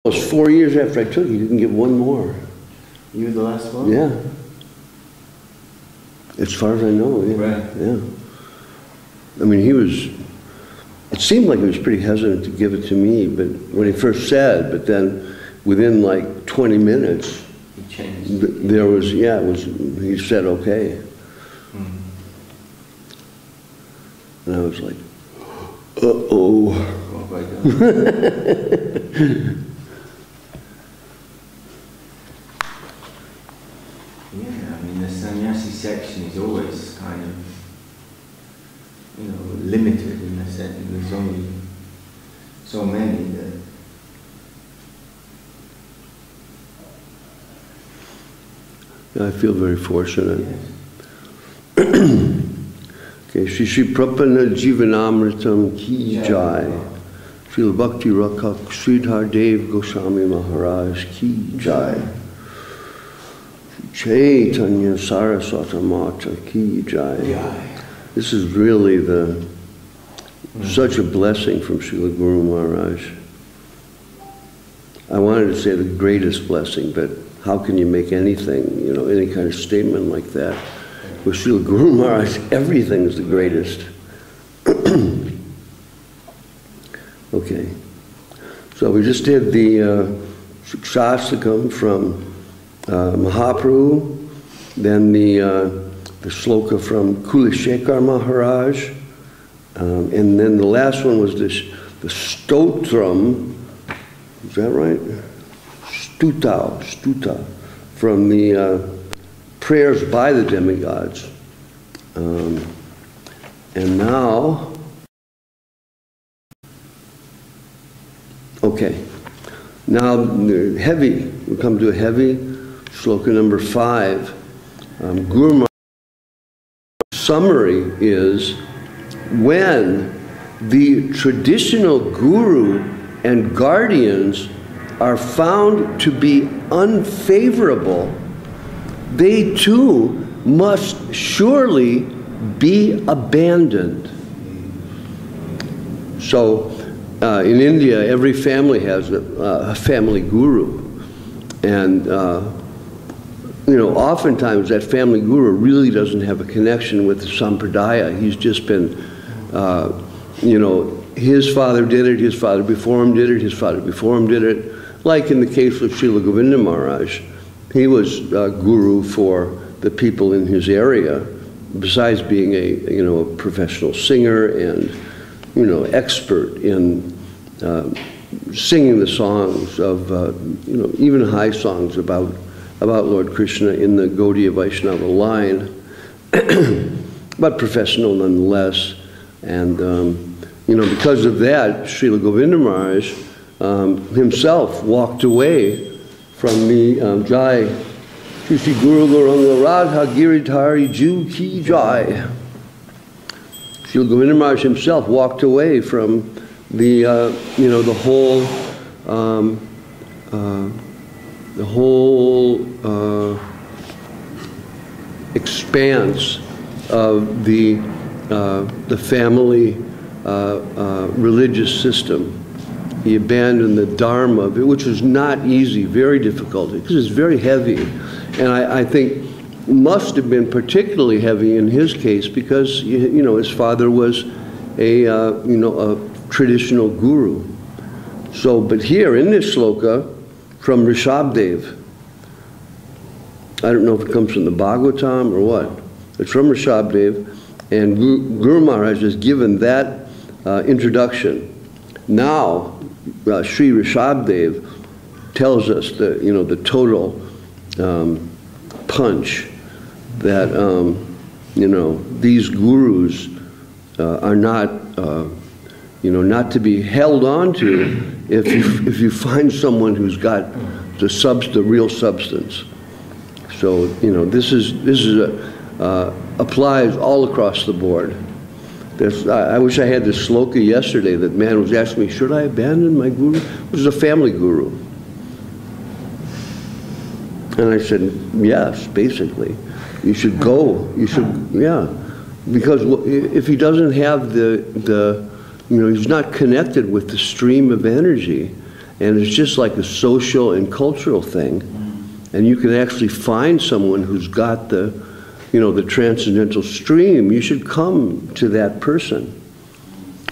Almost 4 years after I took it, he didn't give one more. You were the last one? Yeah. As far as I know, yeah. Right. Yeah. I mean, he was, it seemed like he was pretty hesitant to give it to me, but when he first said, but then within like 20 minutes, he changed. There was, yeah, it was, he said, okay. And I was like, uh-oh. Oh my God. Yeah, I mean, the sannyasi section is always kind of, you know, limited in a sense. There's only so many that. I feel very fortunate. Yes. Okay, Shri Prabhupada Jivanamritam Ki Jai. Srila Bhakti Rakak Sridhar Dev Goswami Maharaj Ki Jai. Chaitanya-charitamrta Ki Jai. This is really such a blessing from Srila Guru Maharaj. I wanted to say the greatest blessing, but how can you make anything, you know, any kind of statement like that? With Srila Guru Maharaj, everything is the greatest. Okay. So we just did the Shastakam from Mahaprabhu, then the sloka from Kulishekar Maharaj, and then the last one was the Stotram, is that right? Stuta, from the prayers by the demigods. And now, okay, now heavy, we come to a heavy, sloka number 5. Guru Maharaj's summary is, when the traditional guru and guardians are found to be unfavorable, they too must surely be abandoned. So in India, every family has a family guru. And you know, oftentimes that family guru really doesn't have a connection with the sampradaya. He's just been, you know, his father did it, his father before him did it, his father before him did it. Like in the case of Srila Govinda Maharaj, he was guru for the people in his area, besides being a, you know, a professional singer and, you know, expert in singing the songs of, you know, even high songs about Lord Krishna in the Gaudiya Vaishnava line, but professional nonetheless. And, you know, because of that, Srila Govinda Maharaj himself walked away from the Jai Shri Guru Gauranga Radha Giridhari Ju Ki Jai. Srila Govinda Maharaj himself walked away from the, you know, the whole expanse of the family religious system. He abandoned the dharma of it, which was not easy, very difficult, because it's very heavy. And I think must have been particularly heavy in his case because, you know, his father was a, you know, a traditional guru. So, but here in this sloka, from Rishabdev, I don't know if it comes from the Bhagavatam or what, it's from Rishabdev, and Guru Maharaj has given that introduction. Now, Sri Rishabdev tells us the, you know, the total punch that, you know, these gurus are not, you know, not to be held on to if you find someone who's got the real substance. So, you know, this is applies all across the board. I wish I had this sloka yesterday that man was asking me, should I abandon my guru? This is a family guru. And I said, yes, basically. You should go. You should, yeah. Because if he doesn't have the, you know, he's not connected with the stream of energy, And it's just like a social and cultural thing. And you can actually find someone who's got the, you know, the transcendental stream. You should come to that person.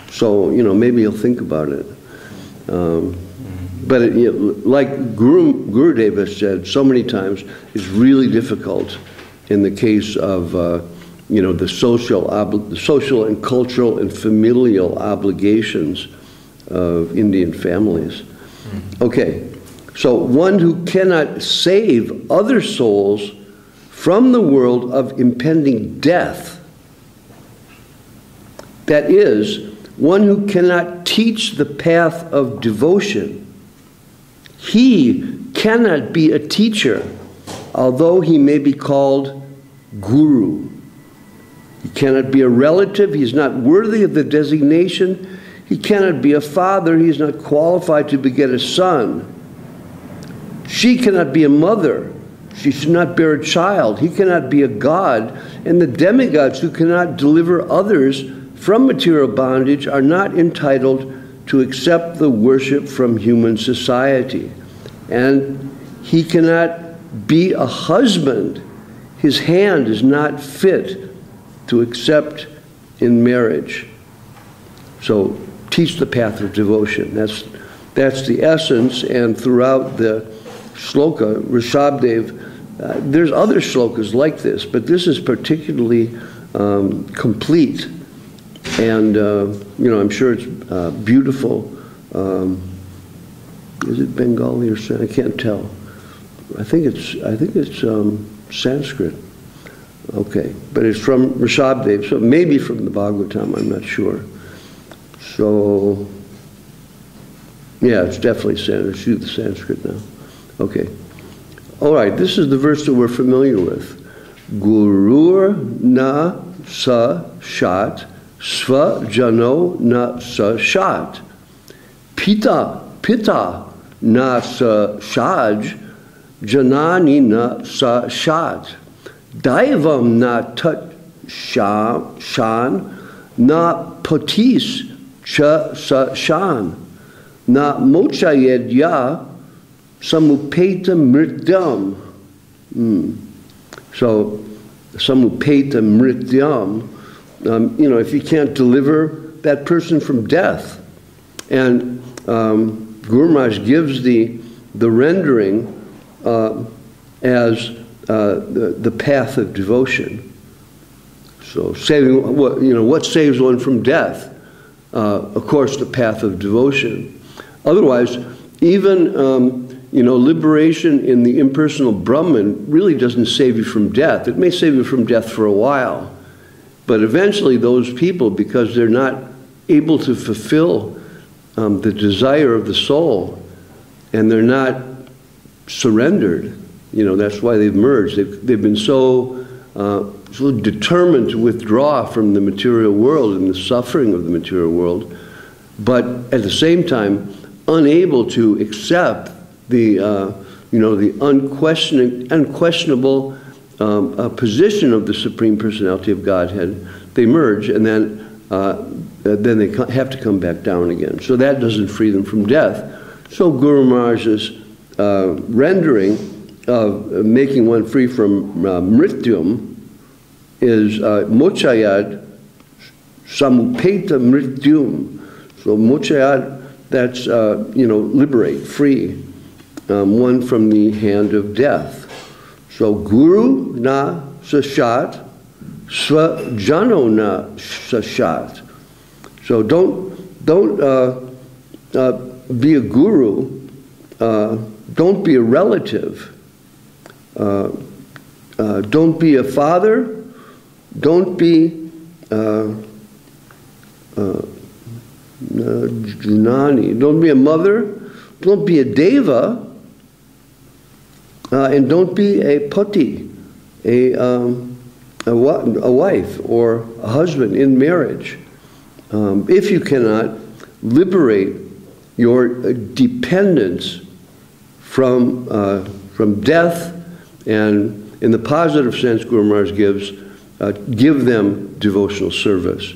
So, you know, maybe you'll think about it. But you know, like Gurudev has said so many times, it's really difficult in the case of, you know, the social and cultural and familial obligations of Indian families. Okay, so one who cannot save other souls from the world of impending death, that is, one who cannot teach the path of devotion, he cannot be a teacher, although he may be called guru. He cannot be a relative, he is not worthy of the designation. He cannot be a father, he is not qualified to beget a son. She cannot be a mother, she should not bear a child. He cannot be a god, and the demigods who cannot deliver others from material bondage are not entitled to accept the worship from human society. And he cannot be a husband. His hand is not fit to accept in marriage. So teach the path of devotion. That's the essence. And throughout the shloka, Rishabdev, there's other shlokas like this, but this is particularly complete. And you know, I'm sure it's beautiful. Is it Bengali or Sanskrit? I can't tell. I think it's Sanskrit. Okay, but it's from Rishabdev, so maybe from the Bhagavatam. I'm not sure. So yeah, it's definitely Sanskrit. Let's do the Sanskrit now. Okay. All right. This is the verse that we're familiar with. Gurur na sa shat. Sva jano na sa shat. Pita na sa shaj. Janani na sa shat. Daivam na tat shan. Na potis cha sa shan. Na mochayedya samupeta mrityam. So samupeta mrityam. You know, if you can't deliver that person from death. And Guru Maharaj gives the rendering as the path of devotion. So saving, what saves one from death? Of course, the path of devotion. Otherwise, even liberation in the impersonal Brahman really doesn't save you from death. It may save you from death for a while. But eventually those people, because they're not able to fulfill the desire of the soul, and they're not surrendered, that's why they've merged. They've been so determined to withdraw from the material world and the suffering of the material world, but at the same time unable to accept the unquestionable position of the Supreme Personality of Godhead. They merge, and then they have to come back down again. So that doesn't free them from death. So Guru Maharaj's rendering of making one free from mrityum is mochayad samupeta mrityum. So mochayad, that's liberate, free one from the hand of death. So guru na sashat, swajano na sashat. So don't be a guru. Don't be a relative. Don't be a father. Don't be Janani. Don't be a mother. Don't be a deva. And don't be a pati, a wife or a husband in marriage. If you cannot liberate your dependence from death, and in the positive sense Guru Maharaj gives, give them devotional service.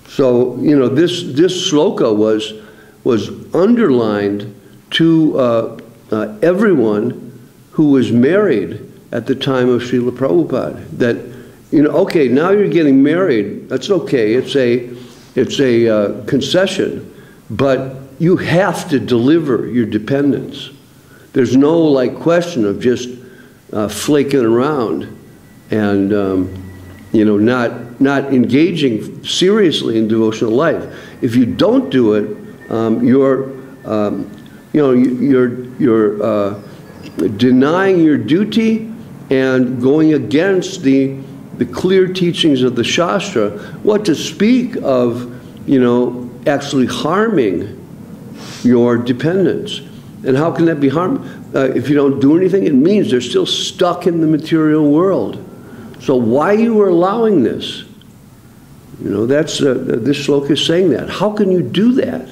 So this sloka was underlined to everyone who was married at the time of Srila Prabhupada. That, you know, okay, now you're getting married, that's okay, it's a concession, but you have to deliver your dependents. There's no like question of just flaking around and you know, not engaging seriously in devotional life. If you don't do it, you're denying your duty and going against the clear teachings of the Shastra. What to speak of, you know, actually harming your dependents. And how can that be harmed? If you don't do anything, it means they're still stuck in the material world. So why you are allowing this? You know, that's this shloka is saying that. How can you do that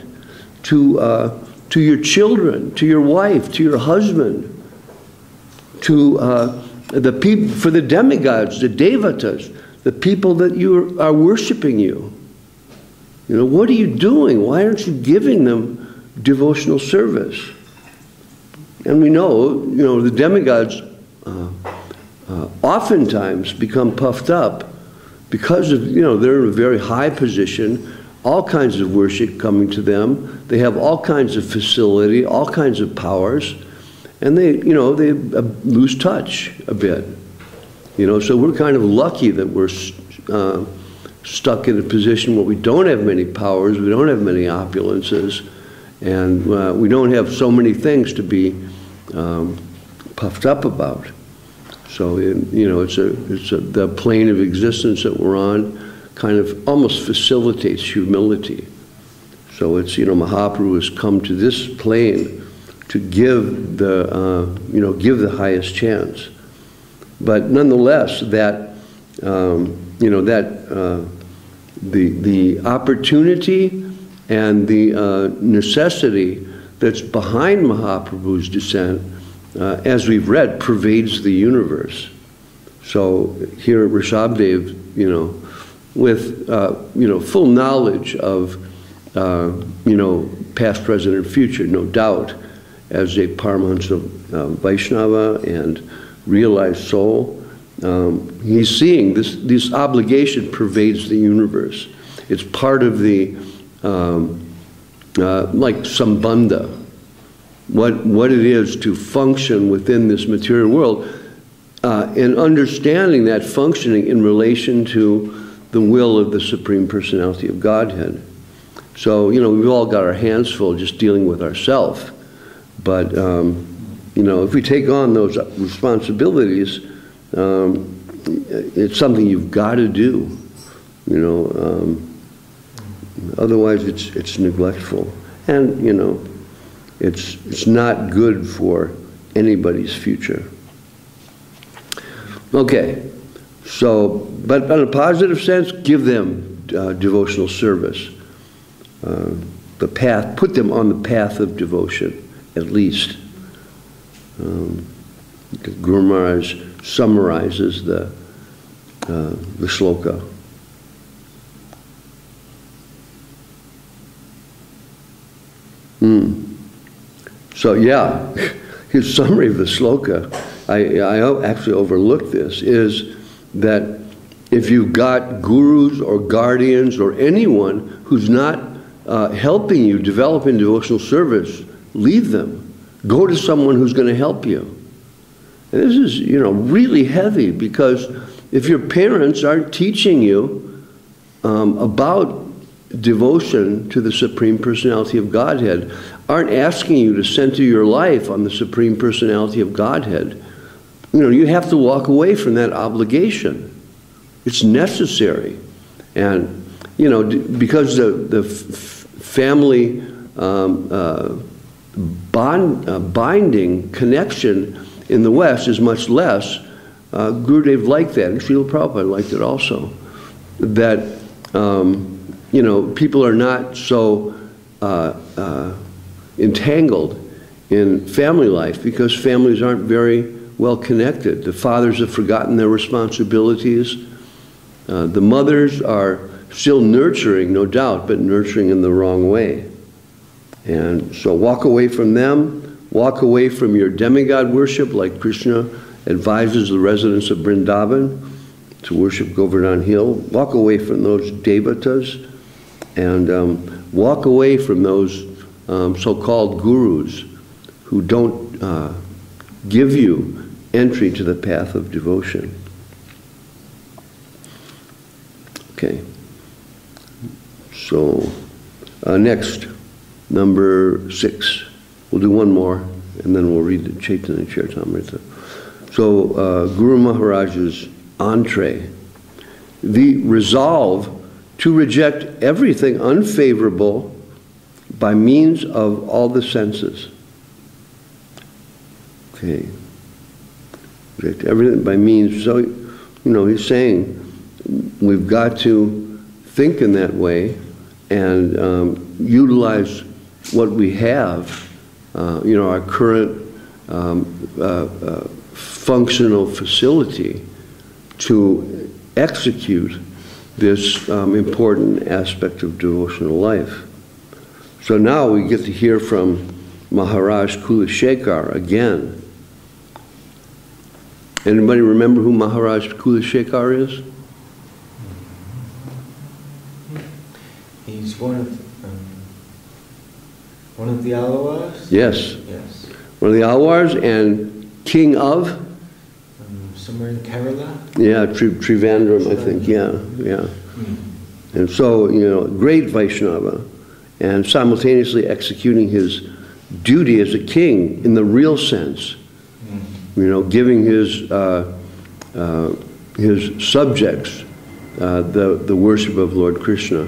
to your children, to your wife, to your husband, to the people, for the demigods, the devatas, the people that you are worshiping you? You know, what are you doing? Why aren't you giving them devotional service? And we know, you know, the demigods oftentimes become puffed up because of, you know, they're in a very high position, all kinds of worship coming to them. They have all kinds of facility, all kinds of powers, and they, you know, they lose touch a bit. You know, so we're kind of lucky that we're stuck in a position where we don't have many powers, we don't have many opulences, and we don't have so many things to be puffed up about. So, you know, the plane of existence that we're on kind of almost facilitates humility. So it's, you know, Mahaprabhu has come to this plane to give the, you know, give the highest chance. But nonetheless, that, you know, that the opportunity and the necessity that's behind Mahaprabhu's descent, as we've read, pervades the universe. So here at Rishabhdev, you know, with you know, full knowledge of you know, past, present, and future, no doubt, as a Paramahansa Vaishnava and realized soul, he's seeing this obligation pervades the universe. It's part of the like sambandha, what it is to function within this material world, and understanding that functioning in relation to the will of the Supreme Personality of Godhead. So, you know, we've all got our hands full just dealing with ourselves. But, you know, if we take on those responsibilities, it's something you've got to do, you know. Otherwise, it's neglectful. And, you know, it's not good for anybody's future. Okay, so, but in a positive sense, give them devotional service. The path, put them on the path of devotion, at least. Guru Maharaj summarizes the shloka. So yeah, his summary of the shloka, I actually overlooked this, is that if you've got gurus or guardians or anyone who's not helping you develop in devotional service, leave them. Go to someone who's going to help you. And this is, you know, really heavy, because if your parents aren't teaching you about devotion to the Supreme Personality of Godhead, aren't asking you to center your life on the Supreme Personality of Godhead, you know, you have to walk away from that obligation. It's necessary. And, you know, because the family binding connection in the West is much less, Gurudev liked that, and Srila Prabhupada liked it also, that, you know, people are not so entangled in family life because families aren't very well connected. The fathers have forgotten their responsibilities. The mothers are still nurturing, no doubt, but nurturing in the wrong way. And so walk away from them, walk away from your demigod worship, like Krishna advises the residents of Vrindavan to worship Govardhan Hill. Walk away from those devatas, and walk away from those so-called gurus who don't give you entry to the path of devotion. Okay. So next, number 6. We'll do one more, and then we'll read the Chaitanya-charitamrta. So Guru Maharaj's entree, the resolve to reject everything unfavorable by means of all the senses. Okay. Reject everything by means. So, he's saying we've got to think in that way and utilize what we have, our current functional facility to execute this important aspect of devotional life. So now we get to hear from Maharaj Kulashekar again. Anybody remember who Maharaj Kulashekar is? He's one of the Alwars? Yes. Yes. One of the Alwars and king of? Somewhere in Kerala? Yeah, Trivandrum, I think. Yeah. And so, great Vaishnava, and simultaneously executing his duty as a king in the real sense. Giving his subjects the worship of Lord Krishna.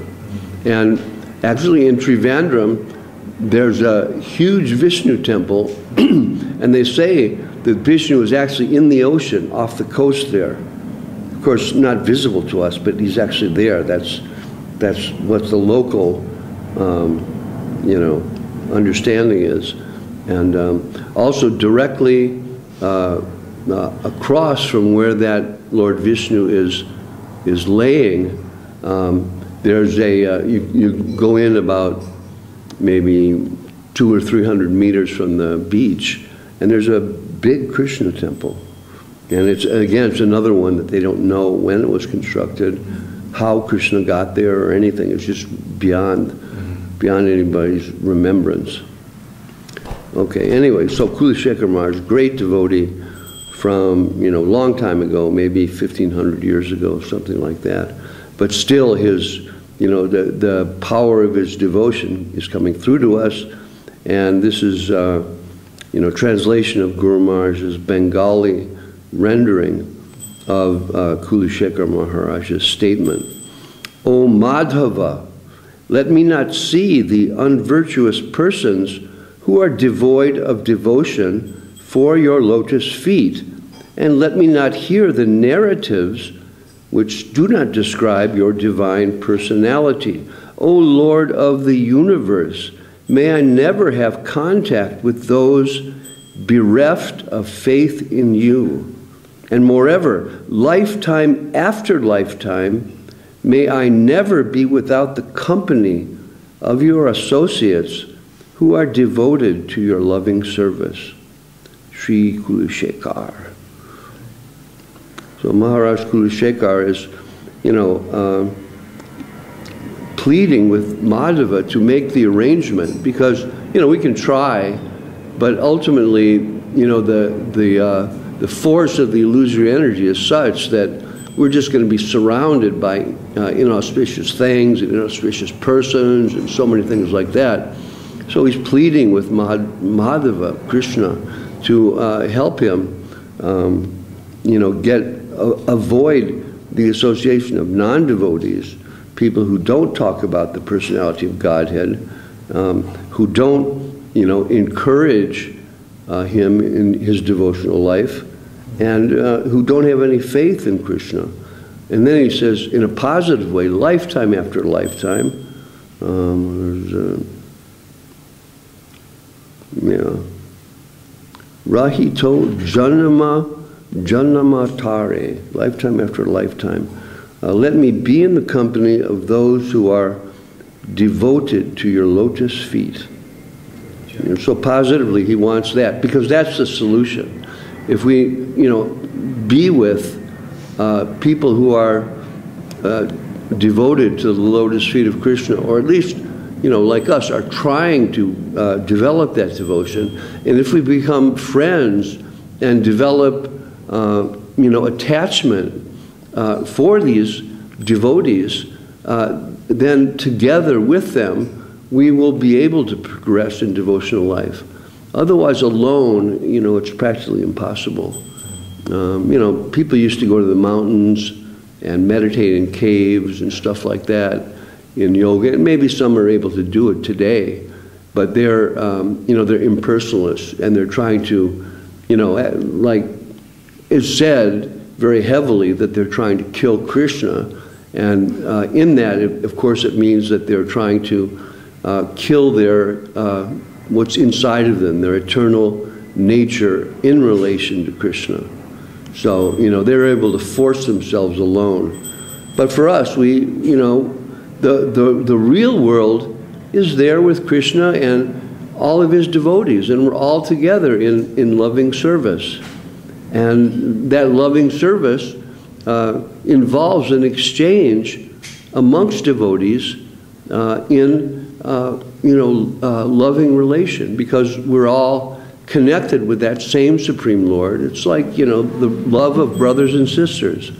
And actually in Trivandrum, there's a huge Vishnu temple, and they say that Vishnu is actually in the ocean off the coast there. Of course, not visible to us, but he's actually there. That's what the local, understanding is. And also directly across from where that Lord Vishnu is laying, there's a you go in about maybe 200 or 300 meters from the beach, and there's a big Krishna temple. And it's another one that they don't know when it was constructed, how Krishna got there or anything. It's just beyond anybody's remembrance. Okay, anyway, so Kulashekar Maharaj, great devotee from, long time ago, maybe 1,500 years ago, something like that. But still his, the power of his devotion is coming through to us. And this is, translation of Guru Maharaj's Bengali rendering of Kulashekar Maharaj's statement. O Madhava, let me not see the unvirtuous persons who are devoid of devotion for your lotus feet, and let me not hear the narratives which do not describe your divine personality. O Lord of the universe, may I never have contact with those bereft of faith in you. And moreover, lifetime after lifetime, may I never be without the company of your associates who are devoted to your loving service. Sri Kulashekar. So Maharaj Kulashekar is, pleading with Madhava to make the arrangement, because, we can try, but ultimately, the force of the illusory energy is such that we're just going to be surrounded by inauspicious things and inauspicious persons and so many things like that. So he's pleading with Madhava, Krishna, to help him, avoid the association of non-devotees, people who don't talk about the personality of Godhead, who don't, encourage him in his devotional life, and who don't have any faith in Krishna. And then he says, in a positive way, lifetime after lifetime, Rahito Janamatare, lifetime after lifetime. Let me be in the company of those who are devoted to your lotus feet. And so positively, he wants that, because that's the solution. If we, be with people who are devoted to the lotus feet of Krishna, or at least, like us, are trying to develop that devotion, and if we become friends and develop, attachment for these devotees, then together with them, we will be able to progress in devotional life. Otherwise, alone, it's practically impossible. People used to go to the mountains and meditate in caves and stuff like that in yoga, and maybe some are able to do it today, but they're, they're impersonalists, and they're trying to, like it's said very heavily that they're trying to kill Krishna, and in that, of course, it means that they're trying to kill their, what's inside of them, their eternal nature in relation to Krishna. So, they're able to force themselves alone. But for us, we, the real world is there with Krishna and all of his devotees, and we're all together in loving service. And that loving service involves an exchange amongst devotees in loving relation, because we're all connected with that same Supreme Lord. It's like, the love of brothers and sisters.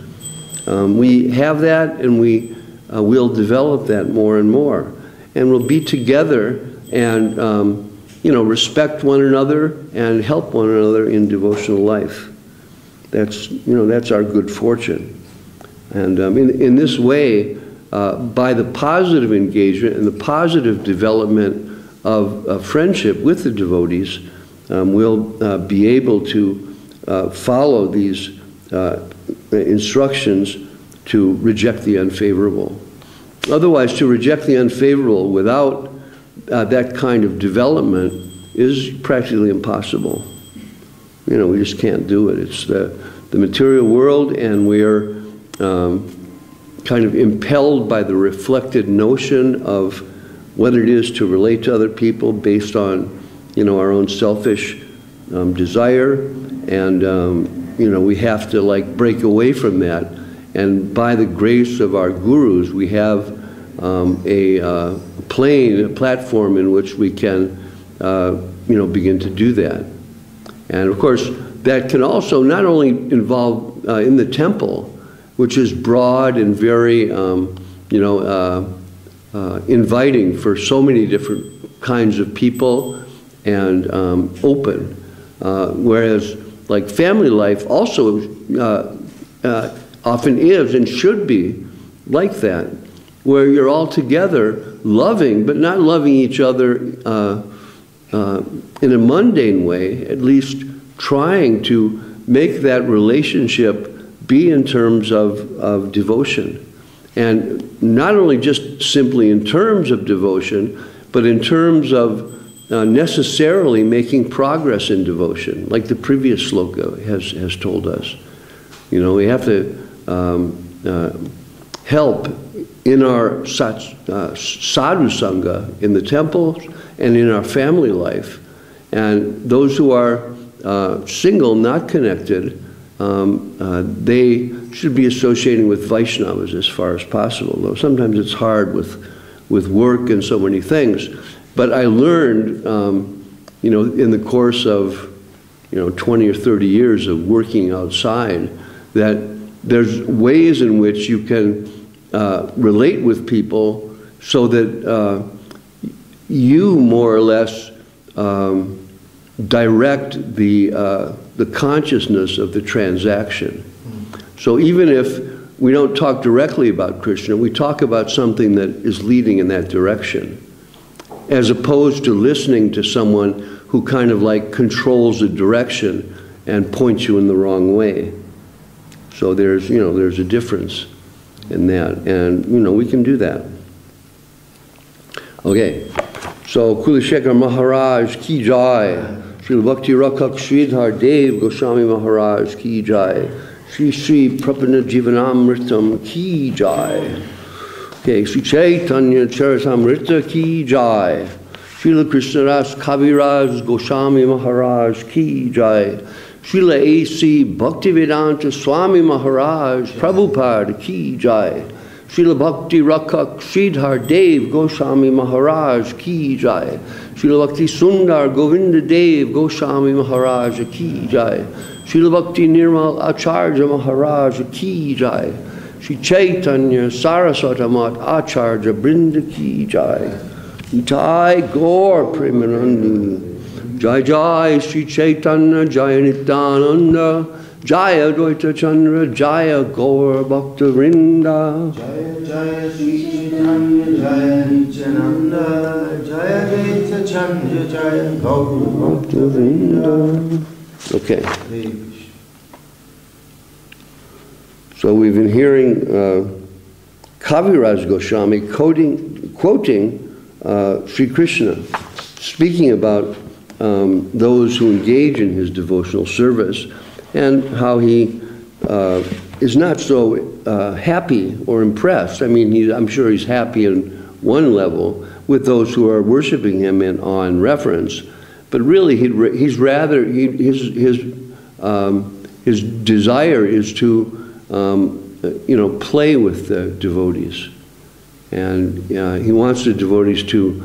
We have that, and we'll develop that more and more. And we'll be together and, respect one another and help one another in devotional life. That's our good fortune. And in this way, by the positive engagement and the positive development of friendship with the devotees, we'll be able to follow these instructions to reject the unfavorable. Otherwise, to reject the unfavorable without that kind of development is practically impossible. We just can't do it. It's the material world, and we're kind of impelled by the reflected notion of what it is to relate to other people based on, our own selfish desire, and we have to break away from that. And by the grace of our gurus, we have a platform in which we can, begin to do that. And of course, that can also not only involve in the temple, which is broad and very, inviting for so many different kinds of people, and open. Whereas, family life also often is and should be like that, where you're all together loving, but not loving each other in a mundane way, at least trying to make that relationship be in terms of devotion. And not only just simply in terms of devotion, but in terms of necessarily making progress in devotion, like the previous sloka has told us. We have to help in our sadhu sangha, in the temples, and in our family life. And those who are single, not connected, they should be associating with Vaishnavas as far as possible, though sometimes it's hard with work and so many things. But I learned, in the course of, 20 or 30 years of working outside, that there's ways in which you can relate with people so that you more or less direct the consciousness of the transaction. So even if we don't talk directly about Krishna, we talk about something that is leading in that direction, as opposed to listening to someone who kind of controls the direction and points you in the wrong way. So there's a difference in that, and we can do that. Okay, so Kulashekar Maharaj ki jai, Srila Bhakti Rakshak Sridhar Dev Goswami Maharaj ki jai, Sri Prabhupada Jivanamritam ki jai. Okay, Sri Chaitanya-charitamrta ki jai, Srila Krishnadas Kaviraj Goswami Maharaj ki jai. Srila A.C. Bhaktivedanta Swami Maharaj Prabhupada ki jai. Srila Bhakti Rakak Sridhar Dev Goswami Maharaj ki jai. Srila Bhakti Sundar Govinda Dev Goswami Maharaj ki jai. Srila Bhakti Nirmal Acharya Maharaj ki jai. Sri Chaitanya-charitamrta Acharya Brinda ki jai. Jai Gaur Premanandi. Jai Jai Sri Chaitanya Jai Nityananda. Jaya Dvaita Chandra Jaya Gaur Bhakta Vrinda. Jaya Jaya Sri Chaitanya Jaya Nityananda. Jaya Dvaita Chandra Jaya Gaur Bhakta Vrinda. Okay. So we've been hearing Kaviraj Goswami quoting Sri Krishna, speaking about those who engage in his devotional service and how he is not so happy or impressed. I mean, I'm sure he's happy on one level with those who are worshiping him in awe and reverence, but really his desire is to play with the devotees. And he wants the devotees to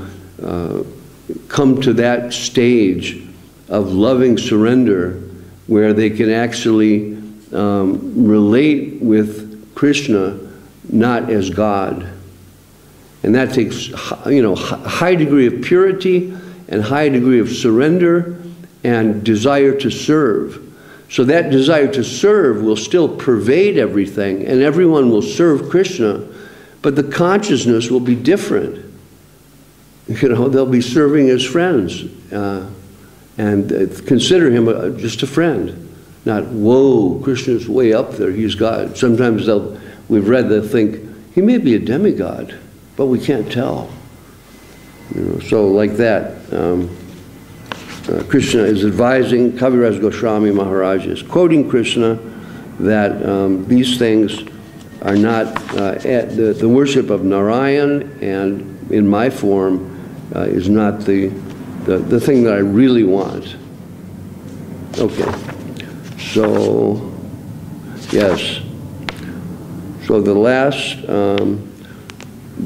come to that stage of loving surrender where they can actually relate with Krishna not as God. And that takes high degree of purity and high degree of surrender and desire to serve. So that desire to serve will still pervade everything, and everyone will serve Krishna, but the consciousness will be different. They'll be serving as friends and consider him just a friend. Not, whoa, Krishna's way up there, he's God. Sometimes we've read, they'll think, he may be a demigod, but we can't tell. So like that. Krishna is advising, Kaviraj Goswami Maharaj is quoting Krishna that these things are not, the worship of Narayan and in my form is not the thing that I really want. Okay, so, yes. So the last,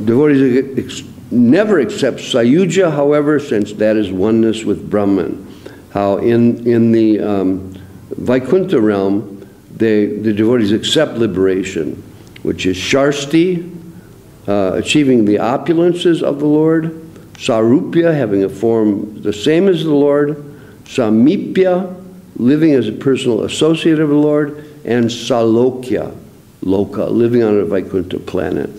devotees never accept Sayuja, however, since that is oneness with Brahman. How in the Vaikuntha realm, the devotees accept liberation, which is Sharsti, achieving the opulences of the Lord, Sarupya, having a form the same as the Lord, Samipya, living as a personal associate of the Lord, and Salokya, Loka, living on a Vaikuntha planet.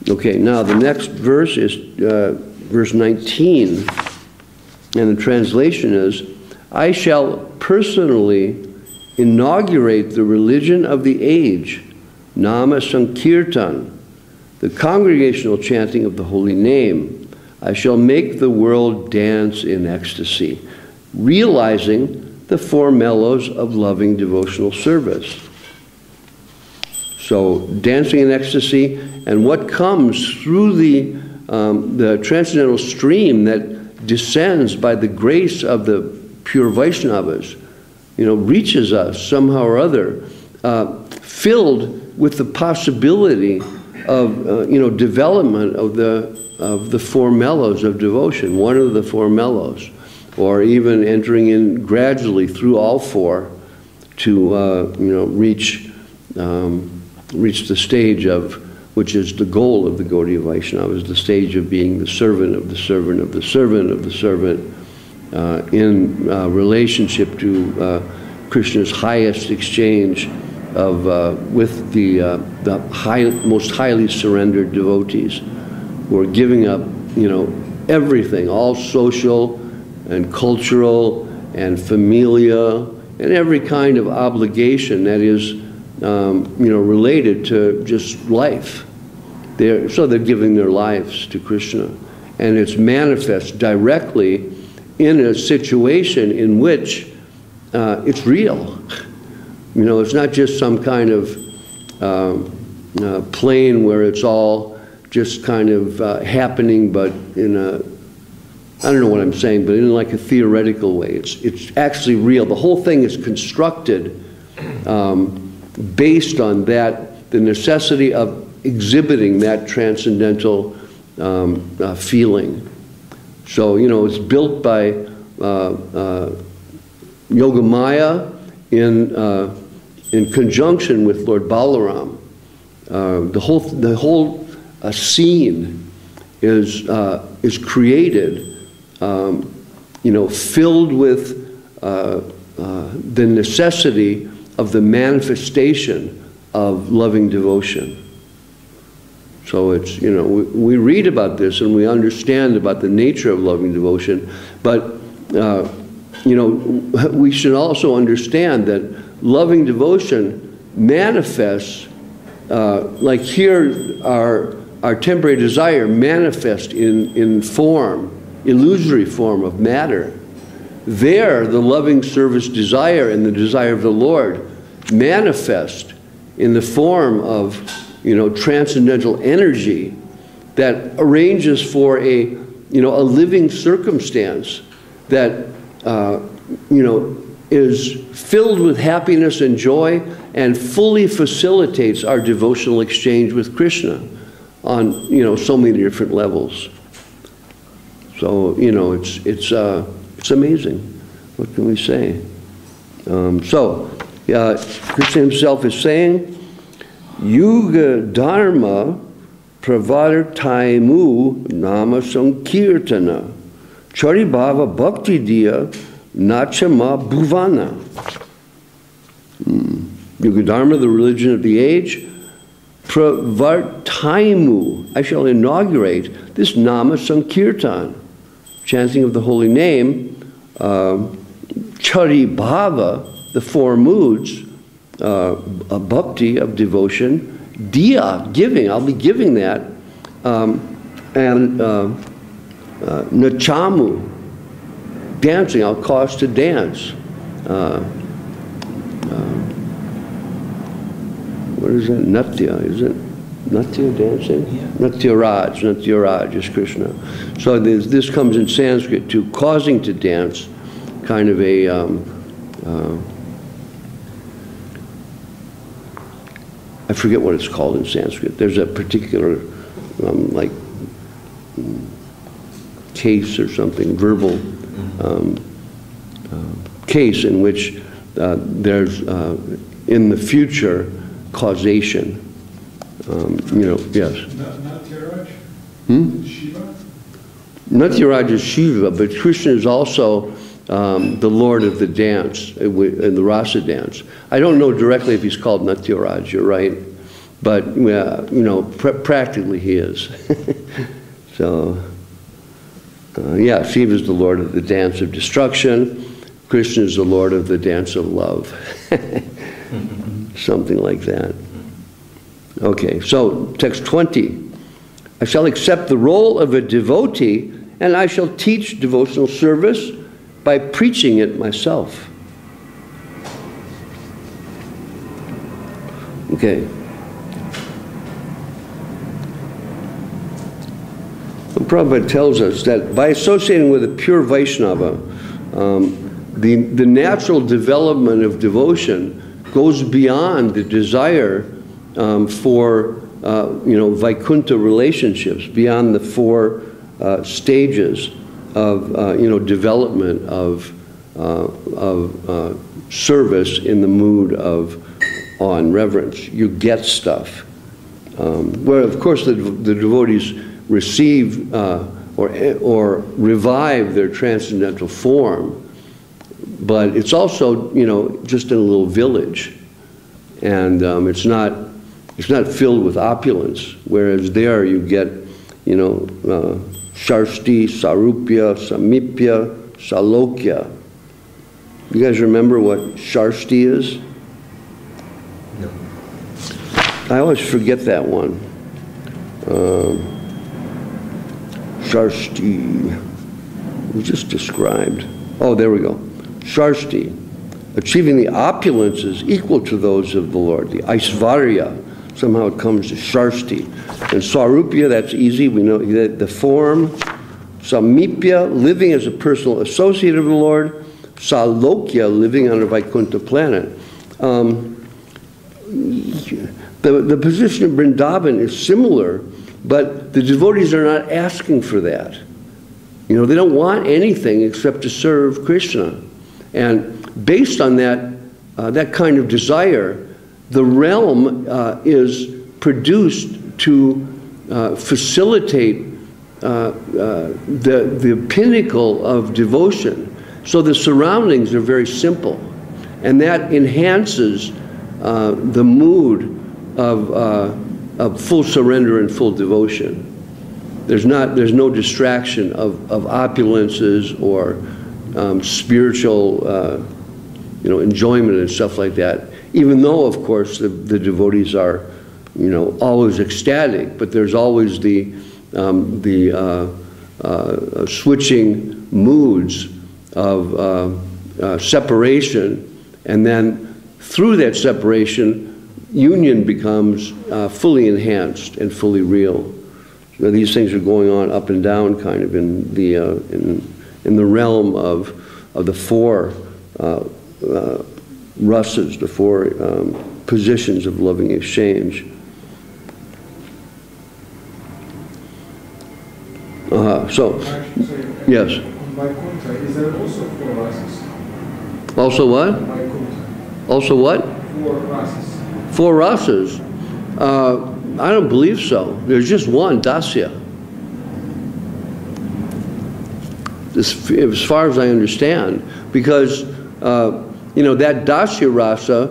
Okay, now the next verse is verse 19, and the translation is, I shall personally inaugurate the religion of the age, Nama Sankirtan, the congregational chanting of the holy name. I shall make the world dance in ecstasy, realizing the four mellows of loving devotional service. So, dancing in ecstasy, and what comes through the transcendental stream that descends by the grace of the pure Vaishnavas, reaches us somehow or other, filled with the possibility of development of the four mellows of devotion, one of the four mellows, or even entering in gradually through all four to reach the stage of, which is the goal of the Gaudiya Vaishnava, is the stage of being the servant of the servant of the servant of the servant in relationship to Krishna's highest exchange of with the most highly surrendered devotees who are giving up, everything, all social and cultural and familial and every kind of obligation that is related to just life. So they're giving their lives to Krishna. And it's manifest directly in a situation in which it's real. It's not just some kind of plane where it's all just kind of happening, but in a I don't know what I'm saying, but in like a theoretical way. It's actually real. The whole thing is constructed based on that, the necessity of exhibiting that transcendental feeling. So, you know, it's built by Yogamaya in conjunction with Lord Balaram. The whole scene is created, you know, filled with the necessity of the manifestation of loving devotion. So it's, you know, we read about this and we understand about the nature of loving devotion, but, you know, we should also understand that loving devotion manifests, like here, our temporary desire manifests in form, illusory form of matter. There, the loving service desire and the desire of the Lord manifest in the form of, you know, transcendental energy that arranges for a, you know, a living circumstance that, you know, is filled with happiness and joy and fully facilitates our devotional exchange with Krishna on, you know, so many different levels. So, you know, it's amazing. What can we say? Krishna himself is saying, Yuga Dharma Pravartaimu Nama Sankirtana Charibhava Bhakti Diya Nachama Bhuvana. Yuga Dharma, the religion of the age, Pravartaimu, I shall inaugurate this Nama Sankirtan, chanting of the holy name, Charibhava, the four moods, a bhakti of devotion, diya, giving, I'll be giving that, and nachamu, dancing, I'll cause to dance. What is it? Natya, is it? Natya dancing? Yeah. Natyaraj is Krishna. So this comes in Sanskrit too, causing to dance, kind of a, I forget what it's called in Sanskrit. There's a particular, like, case or something, verbal case in which there's, in the future, causation. You know, yes. Natyaraj? Shiva? Natyaraj is Shiva, but Krishna is also the Lord of the dance, in the rasa dance. I don't know directly if he's called Natyaraj, you're right, but you know, practically he is. So, yeah, Shiva is the Lord of the dance of destruction. Krishna is the Lord of the dance of love. Something like that. Okay, so text 20. I shall accept the role of a devotee and I shall teach devotional service by preaching it myself. Okay. Prabhupada tells us that by associating with a pure Vaishnava, the natural development of devotion goes beyond the desire for you know, Vaikuntha relationships, beyond the four stages of you know, development of service in the mood of awe and reverence. You get stuff. Where of course the devotees receive or revive their transcendental form, but it's also, you know, just in a little village, and it's not filled with opulence. Whereas there you get, you know, Sharsti, Sarupya, Samipya, Salokya. You guys remember what Sharsti is? No. I always forget that one. Sharsti, we just described. Oh, there we go. Sharsti, achieving the opulences equal to those of the Lord, the Aishvarya. Somehow it comes to Sharsti. And Sarupya, that's easy. We know that the form, Samipya, living as a personal associate of the Lord. Salokya, living on a Vaikuntha planet. The position of Vrindavan is similar, but the devotees are not asking for that. You know, they don't want anything except to serve Krishna. And based on that, that kind of desire, the realm is produced to facilitate the pinnacle of devotion. So the surroundings are very simple, and that enhances the mood of full surrender and full devotion. There's no distraction of opulences or spiritual enjoyment and stuff like that. Even though, of course, the devotees are always ecstatic, but there's always the switching moods of separation, and then through that separation, union becomes fully enhanced and fully real. So these things are going on up and down, kind of in the realm of the four rasas, the four positions of loving exchange. So, yes. Vaikuntha, is there also four rasas? Also what? Vaikuntha. Also what? Four rasas. Four rasas? I don't believe so. There's just one, dasya. As far as I understand. Because, that dasya rasa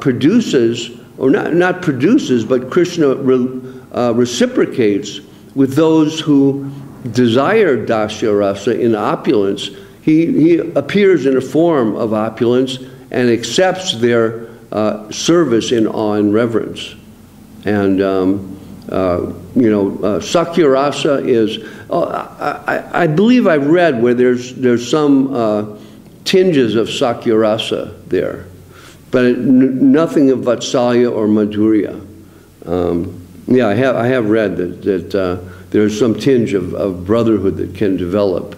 produces, or not produces, but Krishna reciprocates with those who desire dasya rasa in opulence. He appears in a form of opulence and accepts their service in awe and reverence. And Sakya rasa is, I believe I've read where there's some tinges of Sakya rasa there, but nothing of Vatsalya or Madhurya. Yeah, I have read that there's some tinge of brotherhood that can develop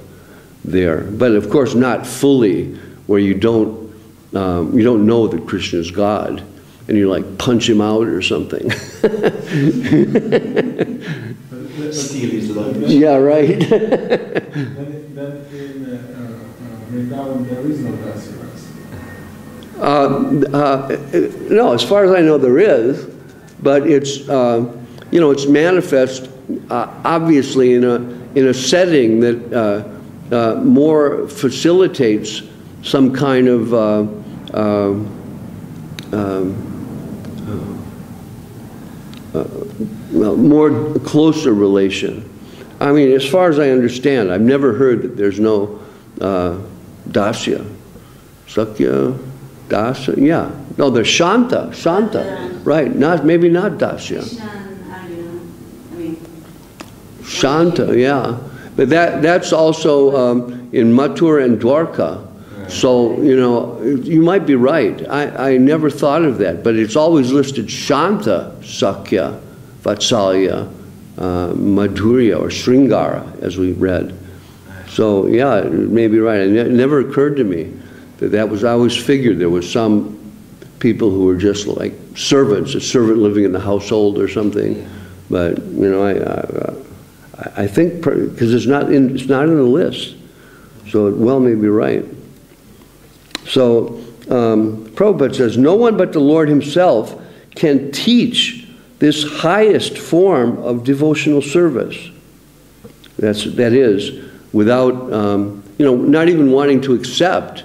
there, but of course not fully, where you don't know that Krishna is God, and you like punch him out or something. Steal his lunch. Yeah, right. Then in Vrindavan there is no dasya rasa. No, as far as I know there is, but it's it's manifest obviously in a setting that more facilitates some kind of more closer relation. I mean, as far as I understand, I've never heard that there's no dasya. Sakya, dasya, yeah. No, there's Shanta, right, maybe not dasya. Shanta, yeah. But that's also in Mathura and Dwarka. So, you might be right. I never thought of that, but it's always listed Shanta, Sakya, Vatsalya, Madhurya, or Sringara, as we read. So, yeah, it may be right. It never occurred to me that was, I always figured there was some people who were just like servants, a servant living in the household or something. But, I think, because it's not in the list. So it well may be right. So Prabhupada says, no one but the Lord himself can teach this highest form of devotional service. That is, without, not even wanting to accept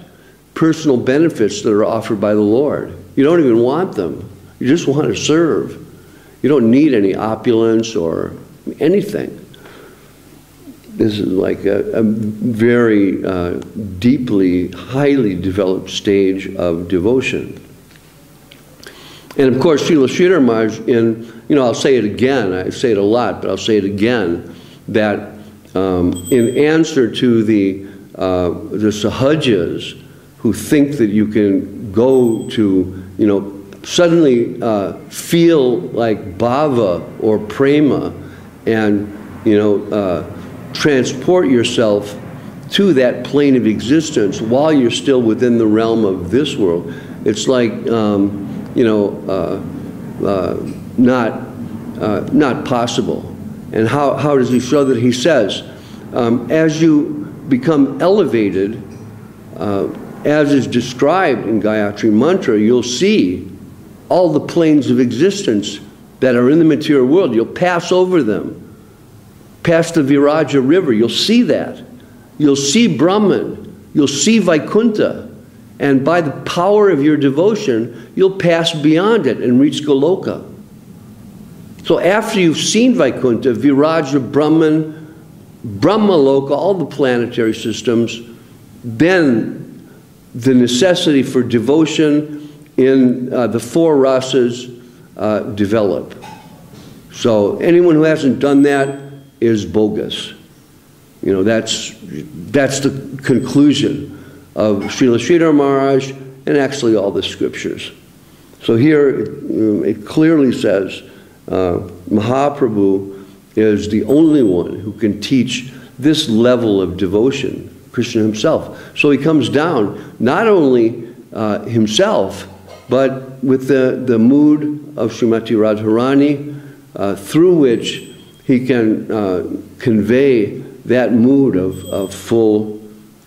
personal benefits that are offered by the Lord. You don't even want them. You just want to serve. You don't need any opulence or anything. This is like a very deeply, highly developed stage of devotion. And of course, Srila Sridhar Maharaj, I'll say it again, I say it a lot, but I'll say it again, that in answer to the sahajas who think that you can go to, suddenly feel like bhava or prema and, transport yourself to that plane of existence while you're still within the realm of this world. It's like, not possible. And how does he show that? He says, as you become elevated, as is described in Gayatri Mantra, you'll see all the planes of existence that are in the material world. You'll pass over them. Past the Viraja river, you'll see that. You'll see Brahman. You'll see Vaikuntha. And by the power of your devotion, you'll pass beyond it and reach Goloka. So after you've seen Vaikuntha, Viraja, Brahman, Brahmaloka, all the planetary systems, then the necessity for devotion in the four rasas develop. So anyone who hasn't done that is bogus. You know, that's the conclusion of Srila Sridhar Maharaj and actually all the scriptures. So here it clearly says Mahaprabhu is the only one who can teach this level of devotion, Krishna himself. So he comes down, not only himself, but with the mood of Srimati Radharani, through which he can convey that mood of full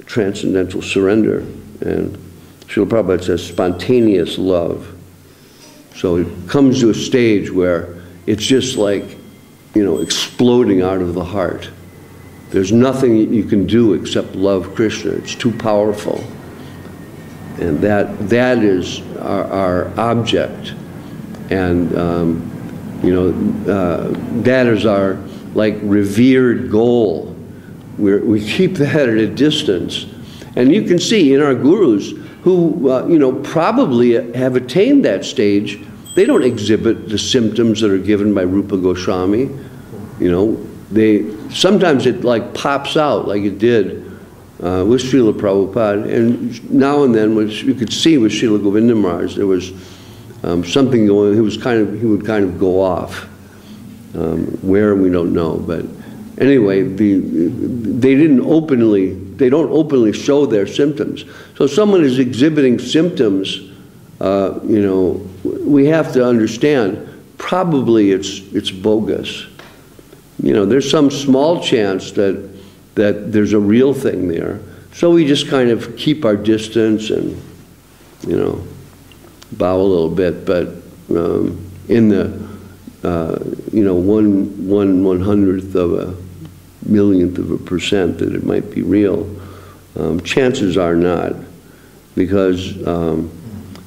transcendental surrender. And Srila Prabhupada says spontaneous love. So it comes to a stage where it's just like, exploding out of the heart. There's nothing you can do except love Krishna. It's too powerful. And that is our object. And, that is our, revered goal. We keep that at a distance. And you can see in our gurus who, probably have attained that stage, they don't exhibit the symptoms that are given by Rupa Goswami. Sometimes it pops out like it did with Srila Prabhupada, and now and then, which you could see with Srila Govinda Maharaj, there was something going. He would kind of go off. Where we don't know, but anyway, they don't openly show their symptoms. So someone is exhibiting symptoms, we have to understand probably it's bogus. There's some small chance that there's a real thing there. So we just kind of keep our distance and, bow a little bit, but in the, 1/100th of a millionth of a percent that it might be real, chances are not. Because,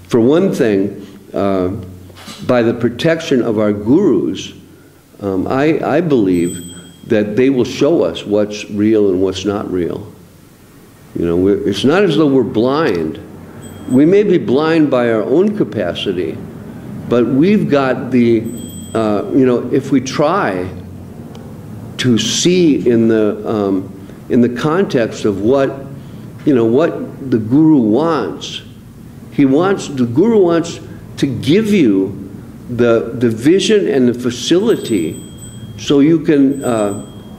for one thing, by the protection of our gurus, I believe that they will show us what's real and what's not real. It's not as though we're blind. We may be blind by our own capacity, but we've got the, if we try to see in the context of what the guru wants, the guru wants to give you the vision and the facility so you can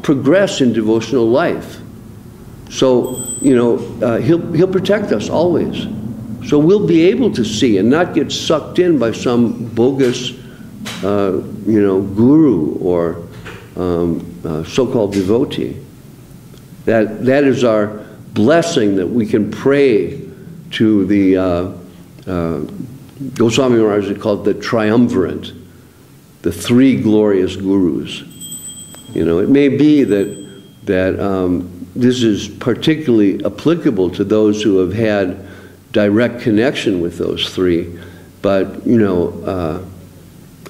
progress in devotional life. So, he'll protect us always. So we'll be able to see and not get sucked in by some bogus, guru or so-called devotee. That is our blessing, that we can pray to the Goswami Maharaj called the triumvirate, the three glorious gurus. It may be that this is particularly applicable to those who have had direct connection with those three, but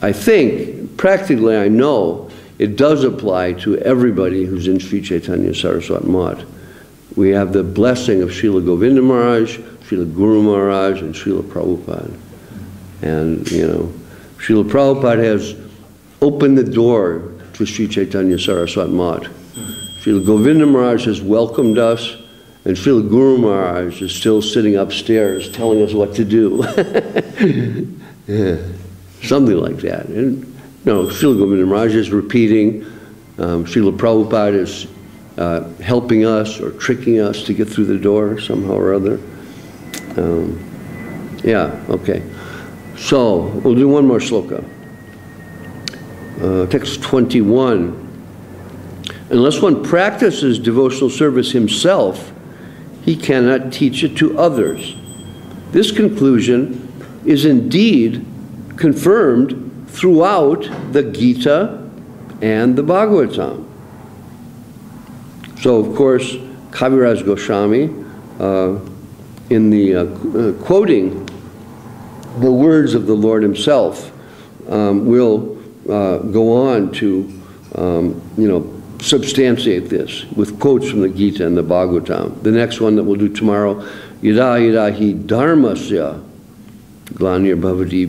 I think, practically I know, it does apply to everybody who's in Sri Chaitanya Saraswat Math. We have the blessing of Srila Govinda Maharaj, Srila Guru Maharaj, and Srila Prabhupada. And, Srila Prabhupada has opened the door to Sri Chaitanya Saraswat Math. Srila Govinda Maharaj has welcomed us, and Srila Guru Maharaj is still sitting upstairs telling us what to do. Yeah, something like that. And, Srila Govinda Maharaj is repeating. Srila Prabhupada is helping us or tricking us to get through the door somehow or other. Yeah, okay. So, we'll do one more sloka. Text 21. Unless one practices devotional service himself, he cannot teach it to others. This conclusion is indeed confirmed throughout the Gita and the Bhagavatam. So, of course, Kaviraj Goswami, in the quoting the words of the Lord himself, will go on to, substantiate this with quotes from the Gita and the Bhagavatam. The next one that we'll do tomorrow, Yada yada hi dharmasya glanir bhavati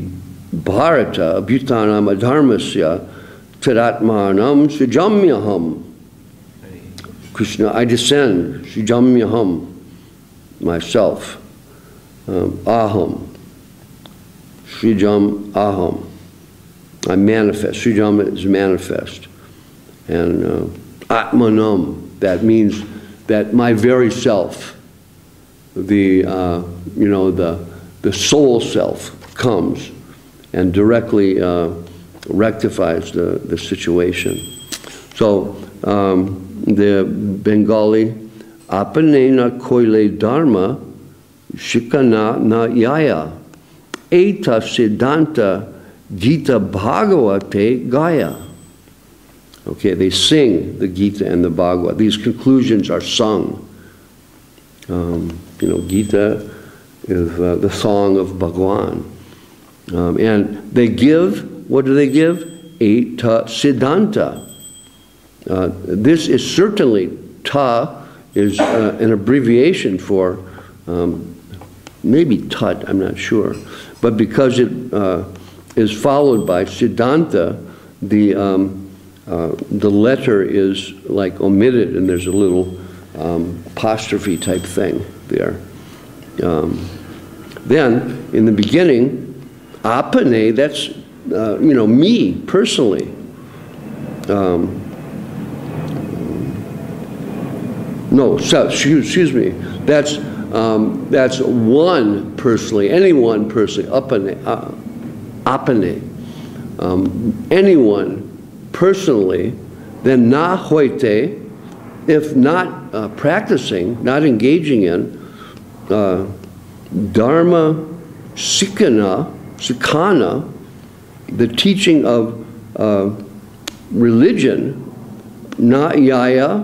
bharata abhutanam adharmasya tadatmanam srijamyaham. Krishna, I descend, srijamyaham, myself, aham, srijam aham. I manifest. Srijam is manifest. And atmanam, that means that my very self, the soul self comes and directly rectifies the situation. So the Bengali, apane na koile dharma, shikana na yaya, eta siddhanta Gita Bhagavate Gaya. Okay, they sing the Gita and the Bhagavad. These conclusions are sung. Gita is the song of Bhagwan. And they give, what do they give? Eta Siddhanta. This is certainly, ta is an abbreviation for, maybe tat, I'm not sure. But because it is followed by Siddhanta, the letter is like omitted, and there's a little apostrophe type thing there. Then, in the beginning, apane, that's, me personally. Excuse me. That's one personally, anyone personally, apane. Anyone personally, then na hoite, if not practicing, not engaging in dharma sikana, the teaching of religion, na yaya,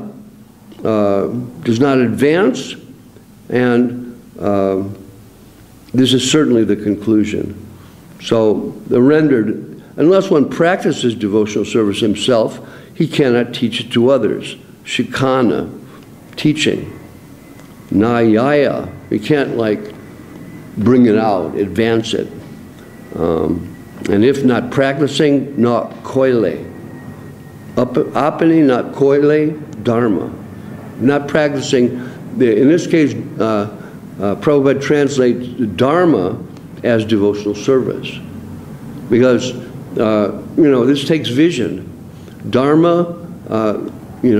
does not advance, and this is certainly the conclusion. So the rendered, unless one practices devotional service himself, he cannot teach it to others. Shikana, teaching. Nayaya, he can't bring it out, advance it. And if not practicing, not koile. Apani, not koile, dharma. Not practicing, in this case, Prabhupada translates dharma as devotional service. Because, this takes vision. Dharma, in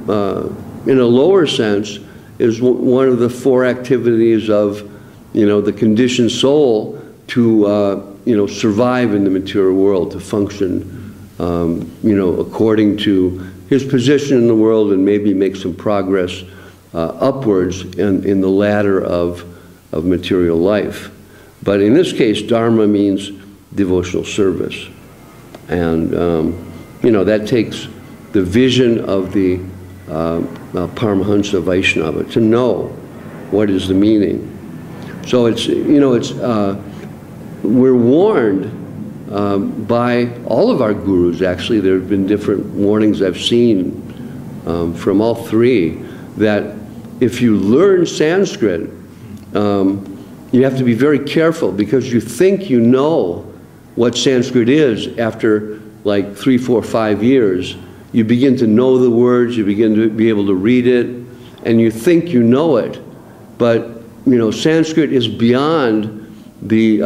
a lower sense, is one of the four activities of, the conditioned soul to, survive in the material world, to function, according to his position in the world and maybe make some progress upwards in the ladder of material life. But in this case, dharma means devotional service. And, that takes the vision of the Paramahansa Vaishnava to know what is the meaning. So it's, we're warned by all of our gurus, actually. There have been different warnings I've seen from all three, that if you learn Sanskrit, you have to be very careful, because you think you know what Sanskrit is after 3, 4, 5 years. You begin to know the words, you begin to be able to read it, and you think you know it. But, Sanskrit is beyond the,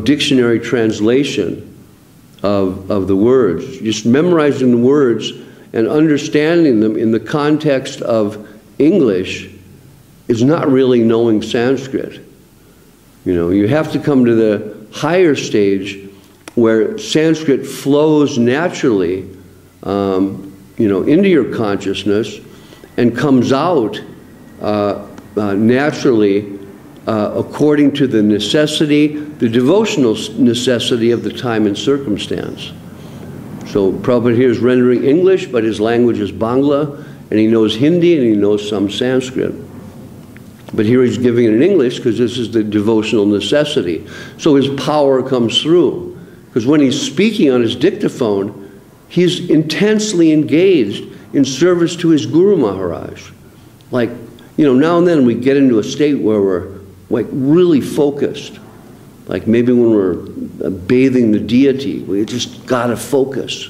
dictionary translation of the words. Just memorizing the words and understanding them in the context of English is not really knowing Sanskrit. You know, you have to come to the higher stage where Sanskrit flows naturally, you know, into your consciousness and comes out naturally according to the necessity, the devotional necessity of the time and circumstance. So Prabhupada here is rendering English, but his language is Bangla, and he knows Hindi and he knows some Sanskrit. But here he's giving it in English because this is the devotional necessity. So his power comes through. Because when he's speaking on his dictaphone, he's intensely engaged in service to his Guru Maharaj. Like, you know, now and then we get into a state where we're like really focused. Like maybe when we're bathing the deity, we just gotta focus.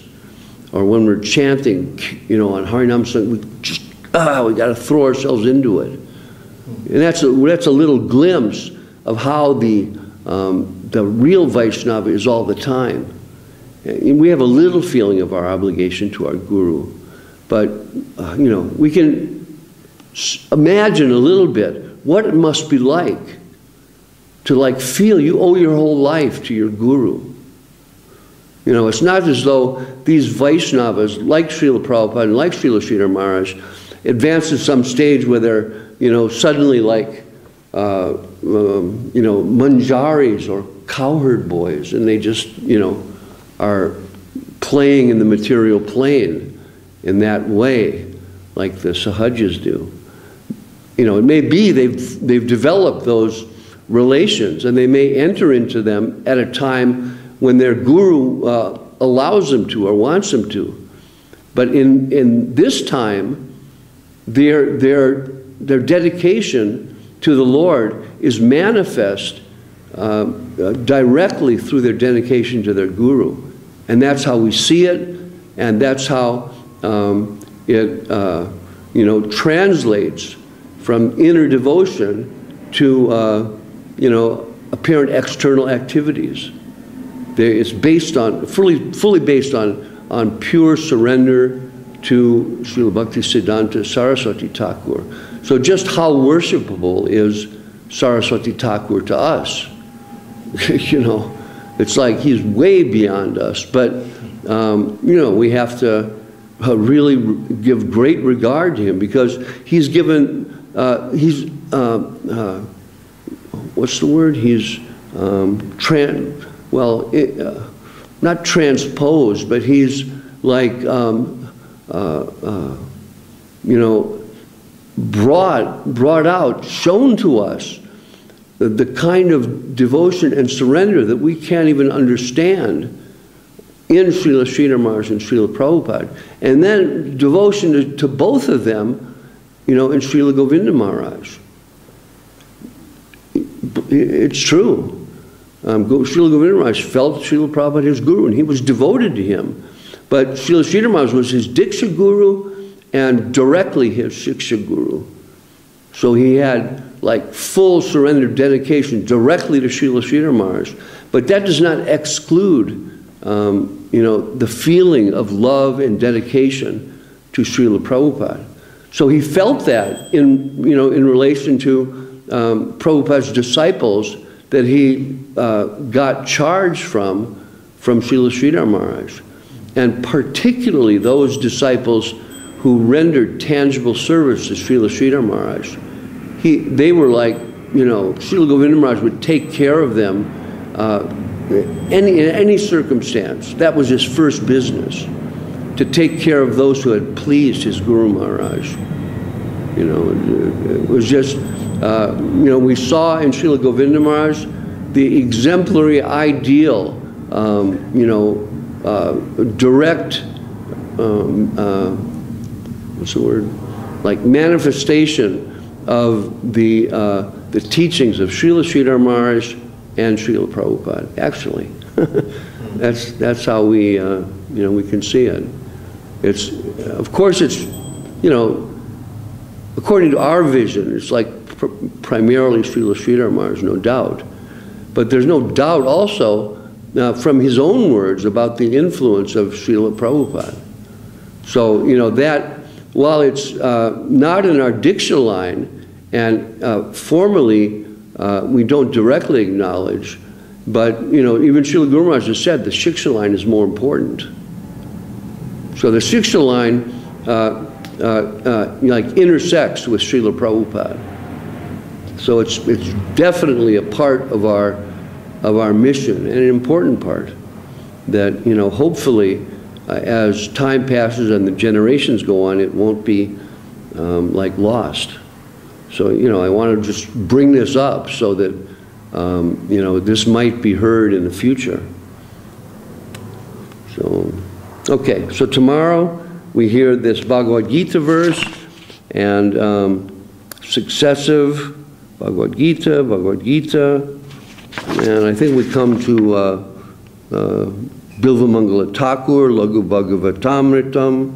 Or when we're chanting, you know, on Harinam Song, we just, we gotta throw ourselves into it. And that's a little glimpse of how the real Vaishnava is all the time. And we have a little feeling of our obligation to our Guru. But, you know, we can imagine a little bit what it must be like to like feel you owe your whole life to your Guru. You know, it's not as though these Vaishnavas, like Srila Prabhupada and like Srila Sridhar Maharaj, advance to some stage where they're, you know, suddenly like, you know, manjaris or cowherd boys, and they just, you know, are playing in the material plane in that way, like the Sahajas do. You know, it may be they've developed those relations, and they may enter into them at a time when their Guru allows them to or wants them to. But in this time, their dedication to the Lord is manifest directly through their dedication to their Guru. And that's how we see it, and that's how it you know, translates from inner devotion to you know, apparent external activities. It's based on, fully based on pure surrender to Srila Bhakti Siddhanta Saraswati Thakur. So just how worshipable is Saraswati Thakur to us? You know, it's like he's way beyond us, but you know, we have to really give great regard to him because he's given, what's the word? He's not transposed, but he's like, you know, brought out, shown to us the kind of devotion and surrender that we can't even understand in Srila Sridhar Maharaj and Srila Prabhupada. And then devotion to both of them, you know, in Srila Govinda Maharaj. It's true. Srila Govinda Maharaj felt Srila Prabhupada his Guru, and he was devoted to him. But Srila Sridhar Maharaj was his Diksha Guru and directly his Shiksha Guru. So he had like full surrender dedication directly to Srila Sridhar Maharaj. But that does not exclude you know, the feeling of love and dedication to Srila Prabhupada. So he felt that in, you know, in relation to Prabhupada's disciples that he got charge from Srila Sridhar Maharaj. And particularly those disciples who rendered tangible service to Srila Sridhar Maharaj. They were like, you know, Srila Govinda Maharaj would take care of them in any circumstance. That was his first business, to take care of those who had pleased his Guru Maharaj. You know, it was just, you know, we saw in Srila Govinda Maharaj the exemplary ideal, you know, direct, what's the word? Like manifestation of the teachings of Srila Sridhar Maharaj and Srila Prabhupada. Actually, that's how we, you know, we can see it. It's, of course, it's, you know, according to our vision, it's like primarily Srila Sridhar Maharaj, no doubt. But there's no doubt also from his own words about the influence of Srila Prabhupada. So, you know, that, while it's not in our Diksha line, and formally we don't directly acknowledge, but, you know, even Srila Guru Maharaj has said the Shiksha line is more important. So the Shiksha line like intersects with Srila Prabhupada. So it's definitely a part of our mission, and an important part that, you know, hopefully as time passes and the generations go on, it won't be like lost. So, you know, I want to just bring this up so that, you know, this might be heard in the future. So, okay, so tomorrow we hear this Bhagavad Gita verse and successive Bhagavad Gita, and I think we come to Bilva Mangala Thakur, Lagu Bhagavatamritam,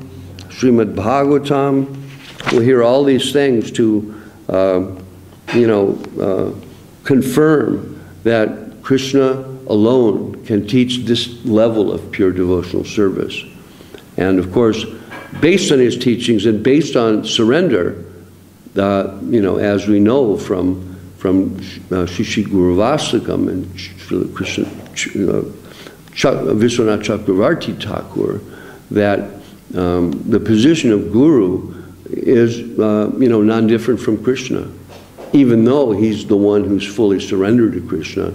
Srimad Bhagavatam. We'll hear all these things to, you know, confirm that Krishna alone can teach this level of pure devotional service. And of course, based on his teachings and based on surrender, you know, as we know from Shri Guru Vastakam and Srila Krishna, Vishwanath Chakravarti Thakur, that the position of Guru is, you know, non-different from Krishna, even though he's the one who's fully surrendered to Krishna.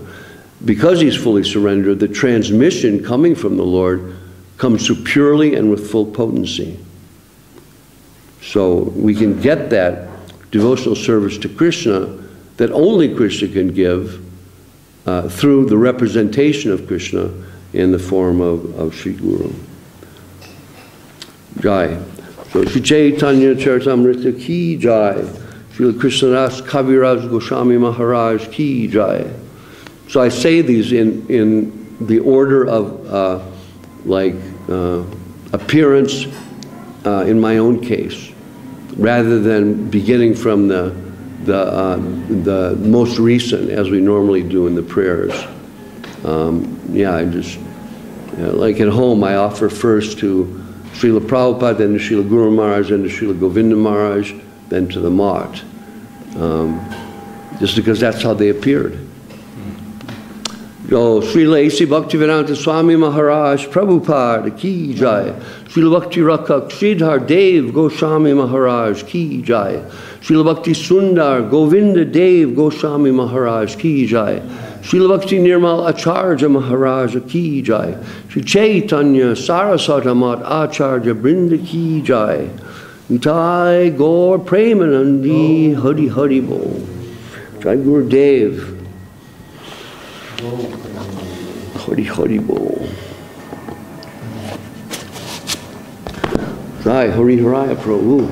Because he's fully surrendered, the transmission coming from the Lord comes through purely and with full potency. So we can get that devotional service to Krishna that only Krishna can give through the representation of Krishna in the form of Sri Guru. Jai. So Sri Chaitanya-charitamrta ki jai. Sri Krishnadas Kaviraj Goswami Maharaj ki jai. So I say these in the order of appearance in my own case, rather than beginning from the most recent, as we normally do in the prayers. Yeah, I just, like at home, I offer first to Srila Prabhupada, then to Srila Guru Maharaj, then to Srila Govinda Maharaj, then to the Mat. Just because that's how they appeared. Oh, Srila A.C. Bhaktivedanta Swami Maharaj, Prabhupada ki jai. Srila Bhakti Rakak Sridhar Dev Goswami Maharaj ki jai. Srila Bhakti Sundar Govinda Dev Goswami Maharaj ki jai. Srila Bhakti Nirmal Acharya Maharaj ki jai. Sri Chaitanya Saraswata Mat Acharya Brinda ki jai. Nitai Gaur Premanandi Hari Hari Bol. Jai Guru Dev. Hari Hari Bol. Jai Hari Haraya Prabhu.